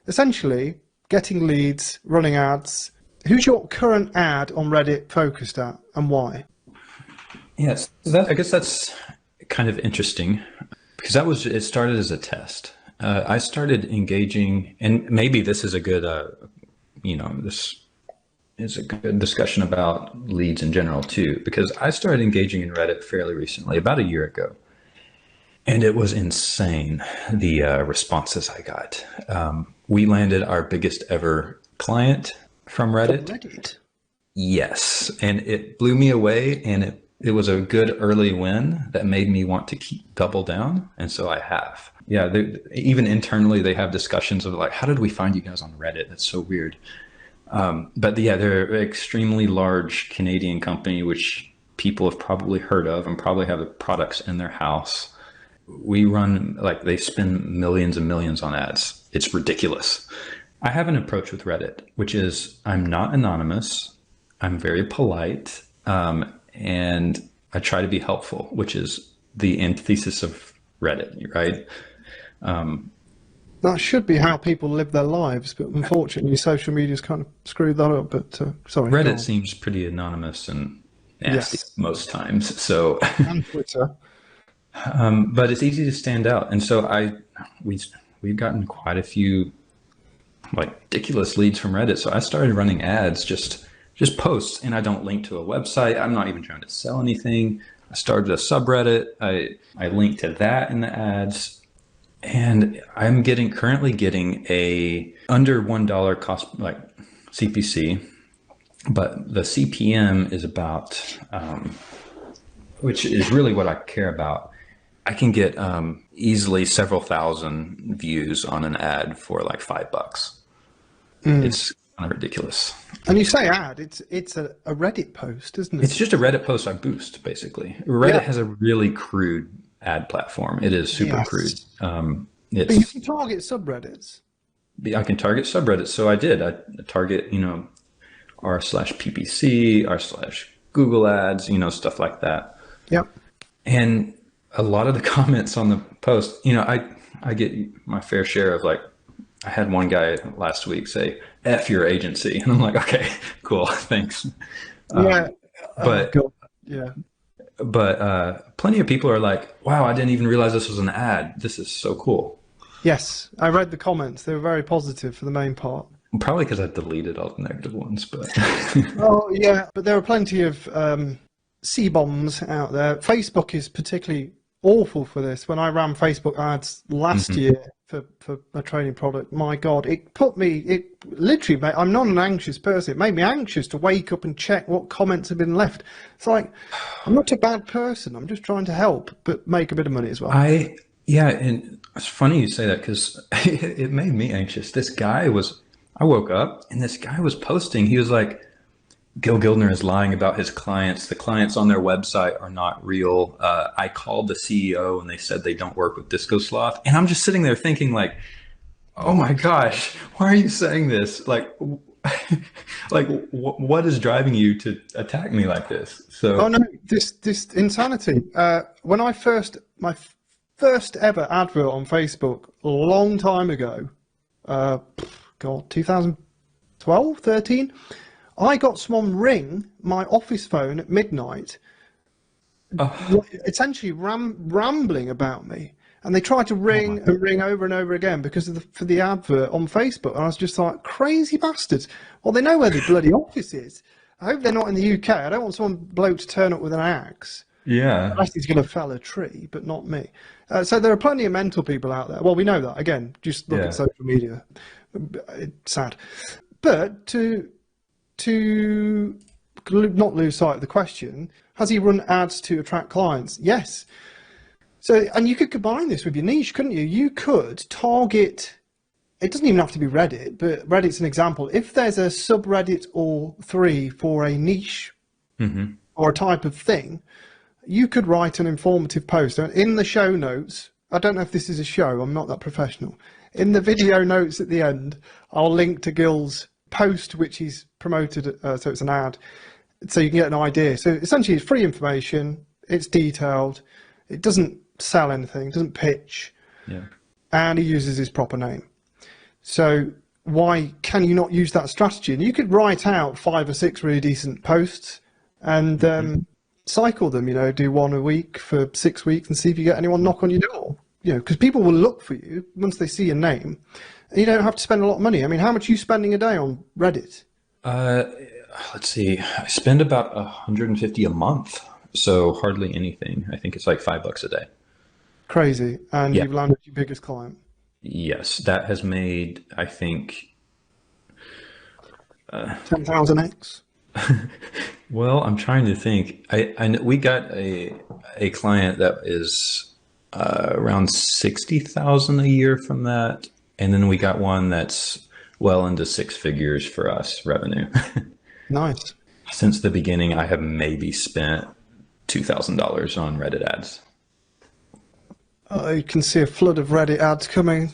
essentially getting leads, running ads. Who's your current ad on Reddit focused at, and why? Yes, I guess that's kind of interesting because it started as a test. I started engaging, and maybe this is a good, this is a good discussion about leads in general too, because I started engaging in Reddit fairly recently, about a year ago. And it was insane, the responses I got. We landed our biggest ever client from Reddit. From Reddit? Yes, and it blew me away, and it was a good early win that made me want to keep double down, and so I have. Yeah, even internally they have discussions of like, how did we find you guys on Reddit? That's so weird. But yeah, they're an extremely large Canadian company, which people have probably heard of and probably have the products in their house. We run, like, they spend millions and millions on ads. It's ridiculous. I have an approach with Reddit, which is I'm not anonymous. I'm very polite. And I try to be helpful, which is the antithesis of Reddit, right? That should be how people live their lives, but unfortunately social media's kind of screwed that up. But sorry. Reddit seems pretty anonymous and nasty most times. So and Twitter. But it's easy to stand out. And so we've gotten quite a few like ridiculous leads from Reddit. So I started running ads, just posts, and I don't link to a website. I'm not even trying to sell anything. I started a subreddit. I linked to that in the ads, and I'm currently getting a under $1 cost, like CPC, but the CPM is about, which is really what I care about. I can get easily several thousand views on an ad for like $5. It's kind of ridiculous. And you say ad, it's a Reddit post, isn't it? It's just a Reddit post I boost, basically. Reddit has a really crude ad platform. It is super crude. But you can target subreddits. I can target subreddits. So I did. I target, r/PPC, r/Google ads, stuff like that. Yep. And a lot of the comments on the post, I get my fair share of, like, I had one guy last week say, F your agency. And I'm like, okay, cool. Thanks. Yeah. But plenty of people are like, wow, I didn't even realize this was an ad. This is so cool. Yes. I read the comments. They were very positive for the main part. Probably because I deleted all the negative ones, but. Oh yeah. But there are plenty of C-bombs out there. Facebook is particularly awful for this. When I ran Facebook ads last year for a training product, my God, it literally made, I'm not an anxious person. It made me anxious to wake up and check what comments have been left. It's like, I'm not a bad person. I'm just trying to help, but make a bit of money as well. Yeah, and it's funny you say that because it made me anxious. I woke up and this guy was posting. He was like, Gil Gildner is lying about his clients. The clients on their website are not real. I called the CEO and they said they don't work with Disco Sloth. And I'm just sitting there thinking, like, oh my gosh, why are you saying this? Like, what is driving you to attack me like this? So, oh no, this insanity. When my first ever advert on Facebook a long time ago, 2012, 13. I got someone ring my office phone at midnight, essentially rambling about me. And they tried to ring and ring over and over again because for the advert on Facebook. And I was just like, crazy bastards. Well, they know where the bloody office is. I hope they're not in the UK. I don't want some bloke to turn up with an axe. Yeah. Unless he's going to fell a tree, but not me. So there are plenty of mental people out there. Well, we know that. Again, just look at social media. It's sad. But to not lose sight of the question, has he run ads to attract clients? Yes. So, and you could combine this with your niche, couldn't you? You could target, it doesn't even have to be Reddit, but Reddit's an example. If there's a subreddit or 3 for a niche or a type of thing, you could write an informative post. In the show notes, I don't know if this is a show, I'm not that professional. In the video notes at the end, I'll link to Gil's post, which he's promoted, so it's an ad, so you can get an idea. So essentially it's free information, it's detailed, it doesn't sell anything, doesn't pitch, and he uses his proper name. So why can you not use that strategy? And you could write out 5 or 6 really decent posts and cycle them, do one a week for 6 weeks and see if you get anyone knock on your door. Because people will look for you once they see your name, and you don't have to spend a lot of money. I mean, how much are you spending a day on Reddit? Let's see. I spend about 150 a month, so hardly anything. I think it's like $5 a day. Crazy. And Yeah. you've landed your biggest client. Yes, that has made, I think, 10,000x. well, I'm trying to think. We got a client that is around 60,000 a year from that, and then we got one that's well into 6 figures for us revenue. Nice. Since the beginning, I have maybe spent $2,000 on Reddit ads. You can see a flood of Reddit ads coming.